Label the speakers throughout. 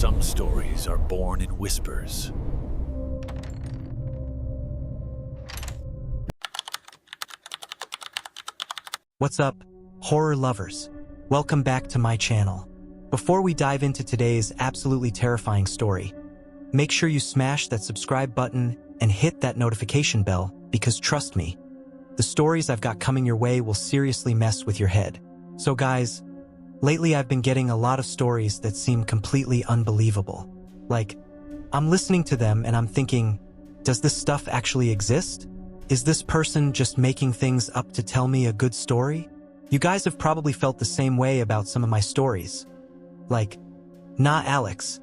Speaker 1: Some stories are born in whispers.
Speaker 2: What's up, horror lovers? Welcome back to my channel. Before we dive into today's absolutely terrifying story, make sure you smash that subscribe button and hit that notification bell because trust me, the stories I've got coming your way will seriously mess with your head. So guys, lately I've been getting a lot of stories that seem completely unbelievable. Like, I'm listening to them and I'm thinking, does this stuff actually exist? Is this person just making things up to tell me a good story? You guys have probably felt the same way about some of my stories. Like, nah, Alex,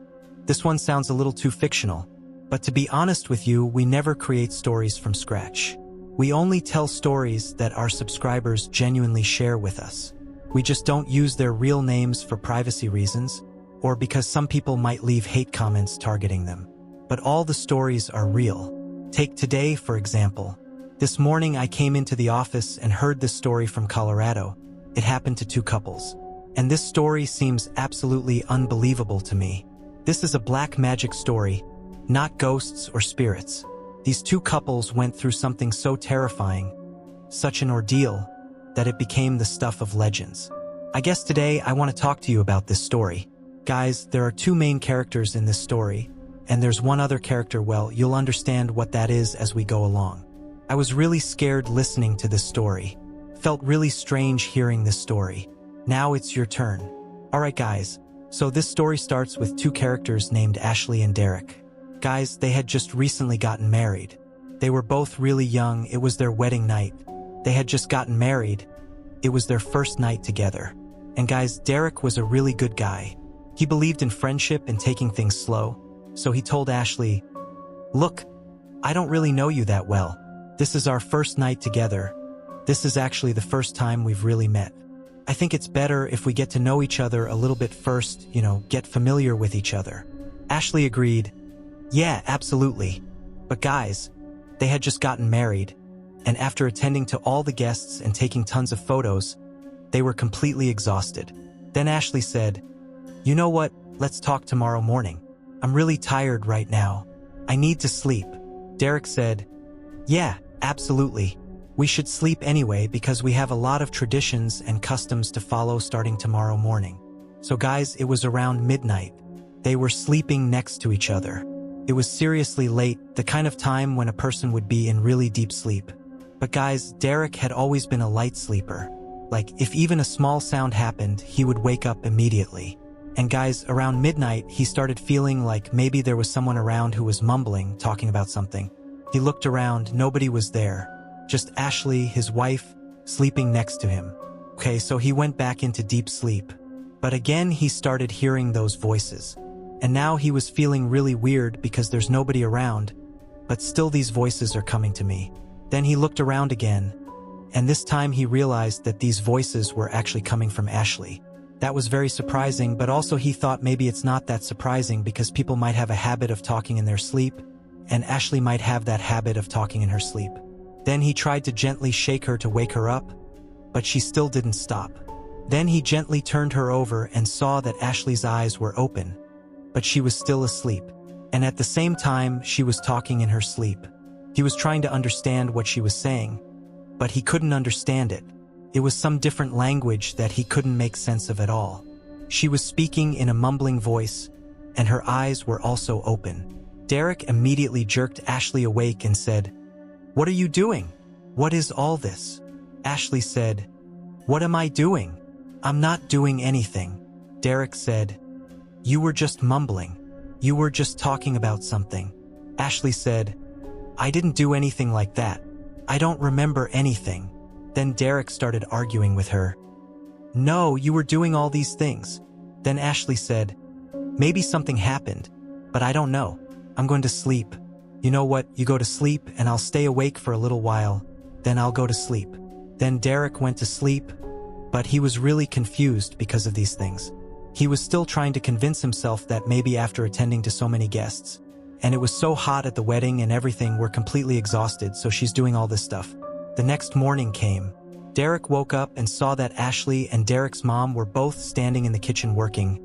Speaker 2: this one sounds a little too fictional. But to be honest with you, we never create stories from scratch. We only tell stories that our subscribers genuinely share with us. We just don't use their real names for privacy reasons, or because some people might leave hate comments targeting them. But all the stories are real. Take today, for example. This morning I came into the office and heard this story from Colorado. It happened to two couples. And this story seems absolutely unbelievable to me. This is a black magic story, not ghosts or spirits. These two couples went through something so terrifying, such an ordeal, that it became the stuff of legends. I guess today I want to talk to you about this story. Guys, there are two main characters in this story, and there's one other character. Well, you'll understand what that is as we go along. I was really scared listening to this story. Felt really strange hearing this story. Now it's your turn. Alright guys, so this story starts with two characters named Ashley and Derek. Guys, they had just recently gotten married. They were both really young. It was their wedding night. They had just gotten married. It was their first night together. And guys, Derek was a really good guy. He believed in friendship and taking things slow. So he told Ashley, "Look, I don't really know you that well. This is our first night together. This is actually the first time we've really met. I think it's better if we get to know each other a little bit first, get familiar with each other." Ashley agreed. Yeah, absolutely. But guys, they had just gotten married, and after attending to all the guests and taking tons of photos, they were completely exhausted. Then Ashley said, "You know what? Let's talk tomorrow morning. I'm really tired right now. I need to sleep." Derek said, "Yeah, absolutely. We should sleep anyway because we have a lot of traditions and customs to follow starting tomorrow morning." So guys, it was around midnight. They were sleeping next to each other. It was seriously late, the kind of time when a person would be in really deep sleep. But guys, Derek had always been a light sleeper. Like, if even a small sound happened, he would wake up immediately. And guys, around midnight, he started feeling like maybe there was someone around who was mumbling, talking about something. He looked around, nobody was there. Just Ashley, his wife, sleeping next to him. Okay, so he went back into deep sleep. But again, he started hearing those voices. And now he was feeling really weird because there's nobody around, but still these voices are coming to me. Then he looked around again, and this time he realized that these voices were actually coming from Ashley. That was very surprising, but also he thought maybe it's not that surprising because people might have a habit of talking in their sleep, and Ashley might have that habit of talking in her sleep. Then he tried to gently shake her to wake her up, but she still didn't stop. Then he gently turned her over and saw that Ashley's eyes were open, but she was still asleep. And at the same time, she was talking in her sleep. He was trying to understand what she was saying, but he couldn't understand it. It was some different language that he couldn't make sense of at all. She was speaking in a mumbling voice, and her eyes were also open. Derek immediately jerked Ashley awake and said, "What are you doing? What is all this?" Ashley said, "What am I doing? I'm not doing anything." Derek said, "You were just mumbling. You were just talking about something." Ashley said, "I didn't do anything like that. I don't remember anything." Then Derek started arguing with her. "No, you were doing all these things." Then Ashley said, "Maybe something happened, but I don't know. I'm going to sleep." "You know what? You go to sleep and I'll stay awake for a little while. Then I'll go to sleep." Then Derek went to sleep, but he was really confused because of these things. He was still trying to convince himself that maybe after attending to so many guests, and it was so hot at the wedding and everything, we're completely exhausted, so she's doing all this stuff. The next morning came. Derek woke up and saw that Ashley and Derek's mom were both standing in the kitchen working.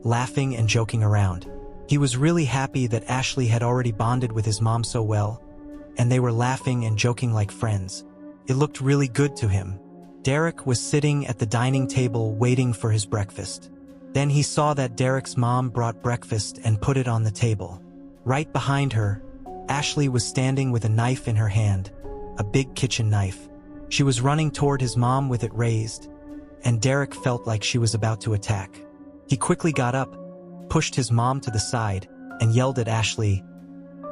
Speaker 2: laughing and joking around. He was really happy that Ashley had already bonded with his mom so well, and they were laughing and joking like friends. It looked really good to him. Derek was sitting at the dining table waiting for his breakfast. Then he saw that Derek's mom brought breakfast and put it on the table. Right behind her, Ashley was standing with a knife in her hand, a big kitchen knife. She was running toward his mom with it raised, and Derek felt like she was about to attack. He quickly got up, pushed his mom to the side, and yelled at Ashley,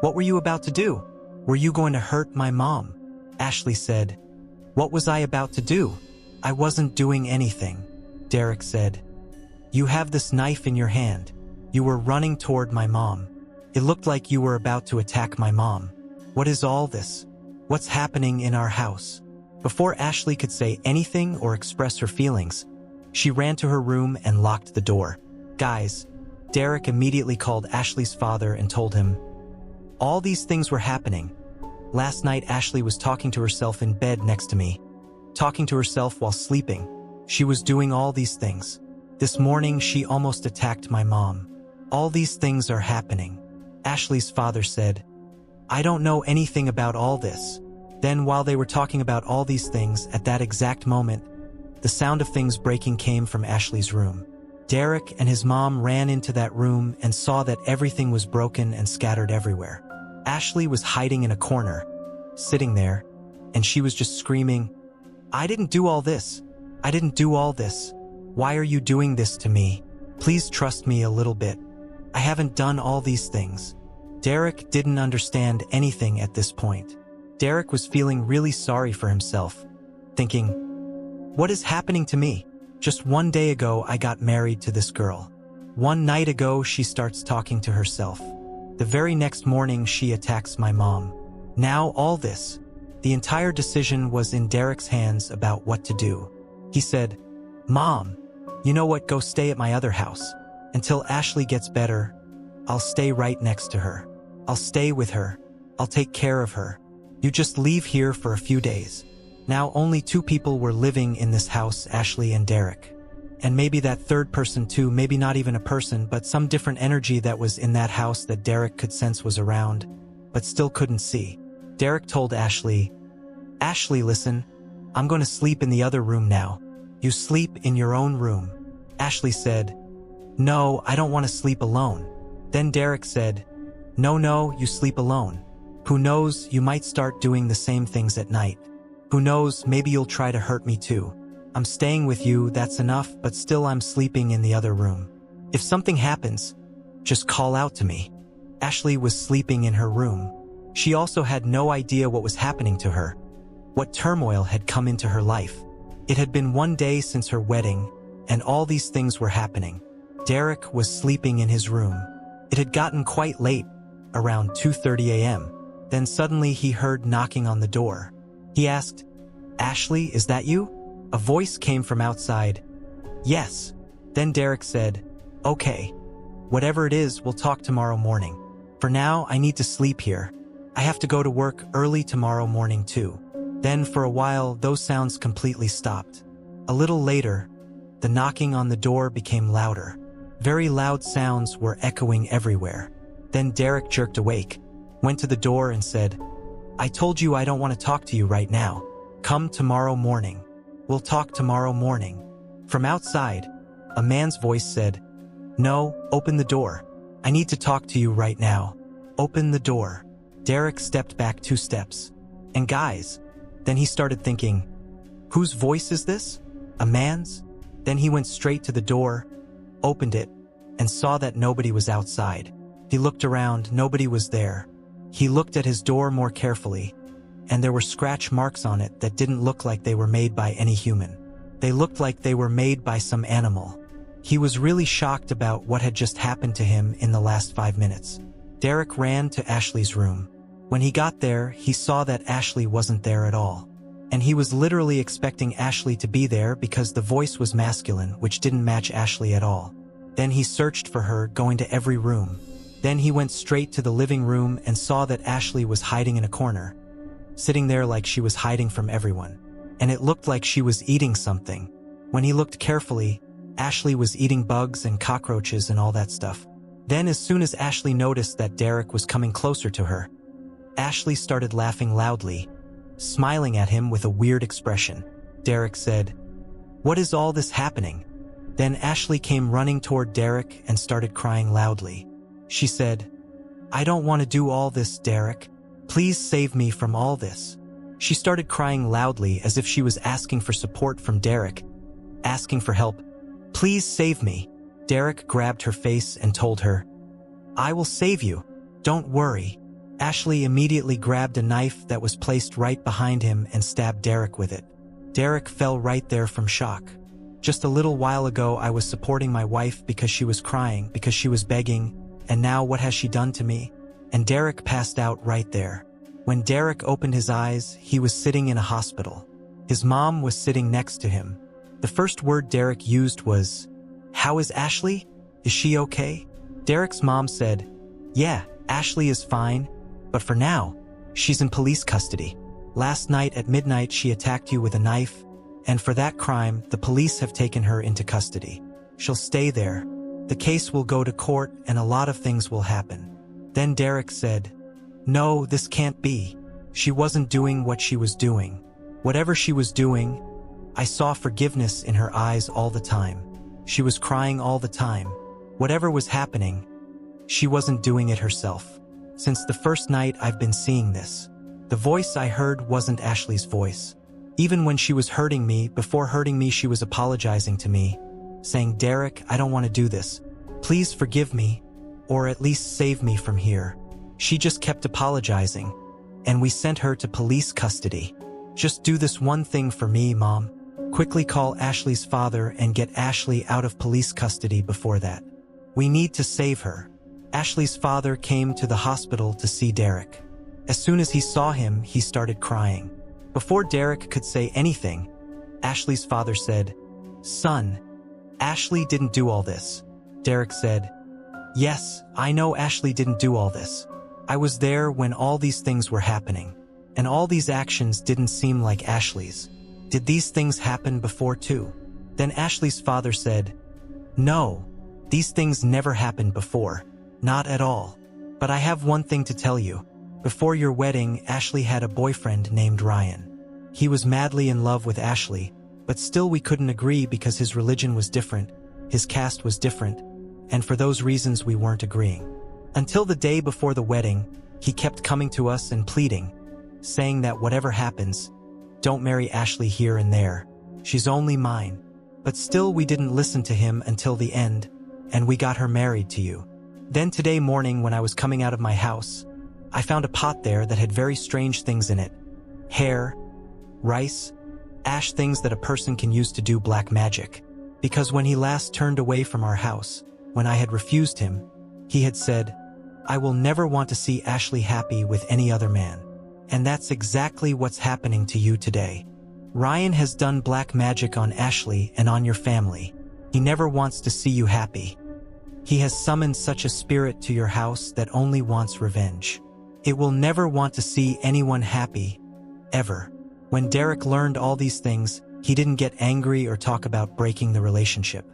Speaker 2: "What were you about to do? Were you going to hurt my mom?" Ashley said, "What was I about to do? I wasn't doing anything." Derek said, "You have this knife in your hand. You were running toward my mom. It looked like you were about to attack my mom. What is all this? What's happening in our house?" Before Ashley could say anything or express her feelings, she ran to her room and locked the door. "Guys," Derek immediately called Ashley's father and told him, "All these things were happening. Last night Ashley was talking to herself in bed next to me, talking to herself while sleeping. She was doing all these things. This morning she almost attacked my mom. All these things are happening." Ashley's father said, "I don't know anything about all this." Then while they were talking about all these things, at that exact moment, the sound of things breaking came from Ashley's room. Derek and his mom ran into that room and saw that everything was broken and scattered everywhere. Ashley was hiding in a corner, sitting there, and she was just screaming, "I didn't do all this. I didn't do all this. Why are you doing this to me? Please trust me a little bit. I haven't done all these things." Derek didn't understand anything at this point. Derek was feeling really sorry for himself, thinking, "What is happening to me? Just one day ago I got married to this girl. One night ago she starts talking to herself. The very next morning she attacks my mom. Now all this." The entire decision was in Derek's hands about what to do. He said, "Mom, you know what, go stay at my other house. Until Ashley gets better, I'll stay right next to her. I'll stay with her. I'll take care of her. You just leave here for a few days." Now only two people were living in this house, Ashley and Derek. And maybe that third person too, maybe not even a person, but some different energy that was in that house that Derek could sense was around, but still couldn't see. Derek told Ashley, "Ashley, listen, I'm going to sleep in the other room now. You sleep in your own room." Ashley said, "No, I don't want to sleep alone." Then Derek said, No, you sleep alone. Who knows, you might start doing the same things at night. Who knows, maybe you'll try to hurt me too. I'm staying with you, that's enough, but still I'm sleeping in the other room. If something happens, just call out to me." Ashley was sleeping in her room. She also had no idea what was happening to her, what turmoil had come into her life. It had been one day since her wedding, and all these things were happening. Derek was sleeping in his room. It had gotten quite late, around 2:30 a.m. Then suddenly he heard knocking on the door. He asked, "Ashley, is that you?" A voice came from outside. "Yes." Then Derek said, "Okay. Whatever it is, we'll talk tomorrow morning. For now, I need to sleep here. I have to go to work early tomorrow morning too." Then for a while, those sounds completely stopped. A little later, the knocking on the door became louder. Very loud sounds were echoing everywhere. Then Derek jerked awake, went to the door and said, "I told you I don't want to talk to you right now. Come tomorrow morning. We'll talk tomorrow morning." From outside, a man's voice said, "No, open the door. I need to talk to you right now. Open the door." Derek stepped back 2 steps. And guys, then he started thinking, whose voice is this? A man's? Then he went straight to the door, opened it, and saw that nobody was outside. He looked around, nobody was there. He looked at his door more carefully, and there were scratch marks on it that didn't look like they were made by any human. They looked like they were made by some animal. He was really shocked about what had just happened to him in the last 5 minutes. Derek ran to Ashley's room. When he got there, he saw that Ashley wasn't there at all. And he was literally expecting Ashley to be there because the voice was masculine, which didn't match Ashley at all. Then he searched for her, going to every room. Then he went straight to the living room and saw that Ashley was hiding in a corner, sitting there like she was hiding from everyone. And it looked like she was eating something. When he looked carefully, Ashley was eating bugs and cockroaches and all that stuff. Then as soon as Ashley noticed that Derek was coming closer to her, Ashley started laughing loudly, smiling at him with a weird expression. Derek said, "What is all this happening?" Then Ashley came running toward Derek and started crying loudly. She said, "I don't want to do all this, Derek. Please save me from all this." She started crying loudly as if she was asking for support from Derek, asking for help. "Please save me." Derek grabbed her face and told her, "I will save you. Don't worry." Ashley immediately grabbed a knife that was placed right behind him and stabbed Derek with it. Derek fell right there from shock. Just a little while ago I was supporting my wife because she was crying, because she was begging, and now what has she done to me? And Derek passed out right there. When Derek opened his eyes, he was sitting in a hospital. His mom was sitting next to him. The first word Derek used was, "How is Ashley? Is she okay?" Derek's mom said, "Yeah, Ashley is fine, but for now, she's in police custody. Last night at midnight she attacked you with a knife, and for that crime, the police have taken her into custody. She'll stay there. The case will go to court and a lot of things will happen." Then Derek said, "No, this can't be. She wasn't doing what she was doing. Whatever she was doing, I saw forgiveness in her eyes all the time. She was crying all the time. Whatever was happening, she wasn't doing it herself. Since the first night I've been seeing this. The voice I heard wasn't Ashley's voice. Even when she was hurting me, before hurting me she was apologizing to me, saying, 'Derek, I don't want to do this. Please forgive me, or at least save me from here.' She just kept apologizing, and we sent her to police custody. Just do this one thing for me, Mom. Quickly call Ashley's father and get Ashley out of police custody before that. We need to save her." Ashley's father came to the hospital to see Derek. As soon as he saw him, he started crying. Before Derek could say anything, Ashley's father said, "Son, Ashley didn't do all this." Derek said, "Yes, I know Ashley didn't do all this. I was there when all these things were happening, and all these actions didn't seem like Ashley's. Did these things happen before too?" Then Ashley's father said, "No, these things never happened before. Not at all. But I have one thing to tell you. Before your wedding, Ashley had a boyfriend named Ryan. He was madly in love with Ashley, but still we couldn't agree because his religion was different, his caste was different, and for those reasons we weren't agreeing. Until the day before the wedding, he kept coming to us and pleading, saying that whatever happens, don't marry Ashley here and there. She's only mine. But still we didn't listen to him until the end, and we got her married to you. Then today morning when I was coming out of my house, I found a pot there that had very strange things in it. Hair, rice, ash, things that a person can use to do black magic. Because when he last turned away from our house, when I had refused him, he had said, 'I will never want to see Ashley happy with any other man.' And that's exactly what's happening to you today. Ryan has done black magic on Ashley and on your family. He never wants to see you happy. He has summoned such a spirit to your house that only wants revenge. It will never want to see anyone happy, ever." When Derek learned all these things, he didn't get angry or talk about breaking the relationship.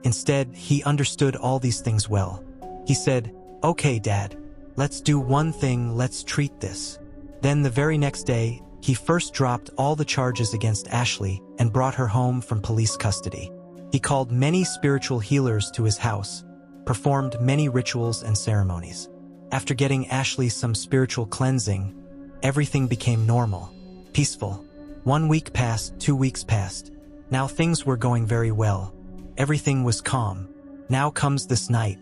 Speaker 2: Instead, he understood all these things well. He said, "Okay, Dad, let's do one thing, let's treat this." Then the very next day, he first dropped all the charges against Ashley and brought her home from police custody. He called many spiritual healers to his house, performed many rituals and ceremonies. After getting Ashley some spiritual cleansing, everything became normal, peaceful. 1 week passed, 2 weeks passed. Now things were going very well. Everything was calm. Now comes this night.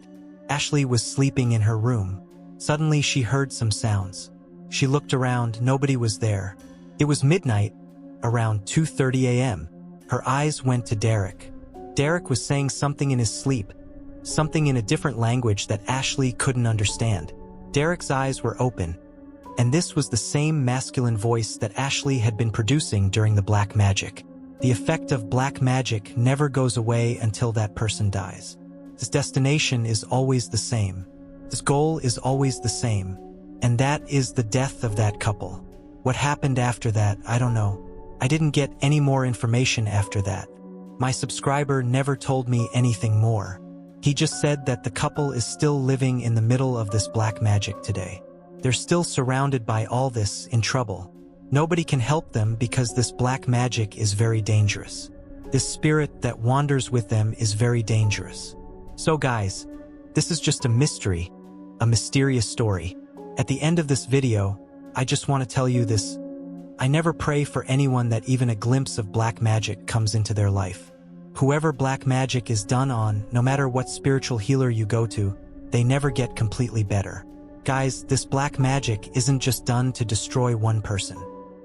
Speaker 2: Ashley was sleeping in her room. Suddenly she heard some sounds. She looked around, nobody was there. It was midnight, around 2:30 a.m. Her eyes went to Derek. Derek was saying something in his sleep, something in a different language that Ashley couldn't understand. Derek's eyes were open, and this was the same masculine voice that Ashley had been producing during the black magic. The effect of black magic never goes away until that person dies. This destination is always the same. This goal is always the same, and that is the death of that couple. What happened after that, I don't know. I didn't get any more information after that. My subscriber never told me anything more. He just said that the couple is still living in the middle of this black magic today. They're still surrounded by all this, in trouble. Nobody can help them because this black magic is very dangerous. This spirit that wanders with them is very dangerous. So guys, this is just a mystery, a mysterious story. At the end of this video, I just want to tell you this. I never pray for anyone that even a glimpse of black magic comes into their life. Whoever black magic is done on, no matter what spiritual healer you go to, they never get completely better. Guys, this black magic isn't just done to destroy one person.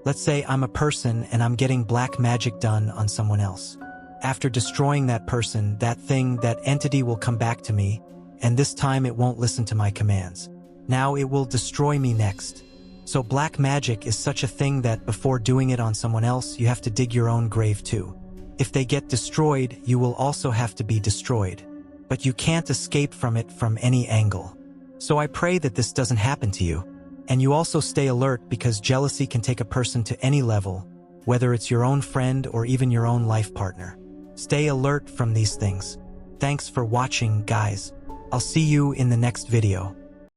Speaker 2: Let's say I'm a person and I'm getting black magic done on someone else. After destroying that person, that thing, that entity will come back to me, and this time it won't listen to my commands. Now it will destroy me next. So black magic is such a thing that before doing it on someone else, you have to dig your own grave too. If they get destroyed, you will also have to be destroyed. But you can't escape from it from any angle. So I pray that this doesn't happen to you. And you also stay alert because jealousy can take a person to any level, whether it's your own friend or even your own life partner. Stay alert from these things. Thanks for watching, guys. I'll see you in the next video.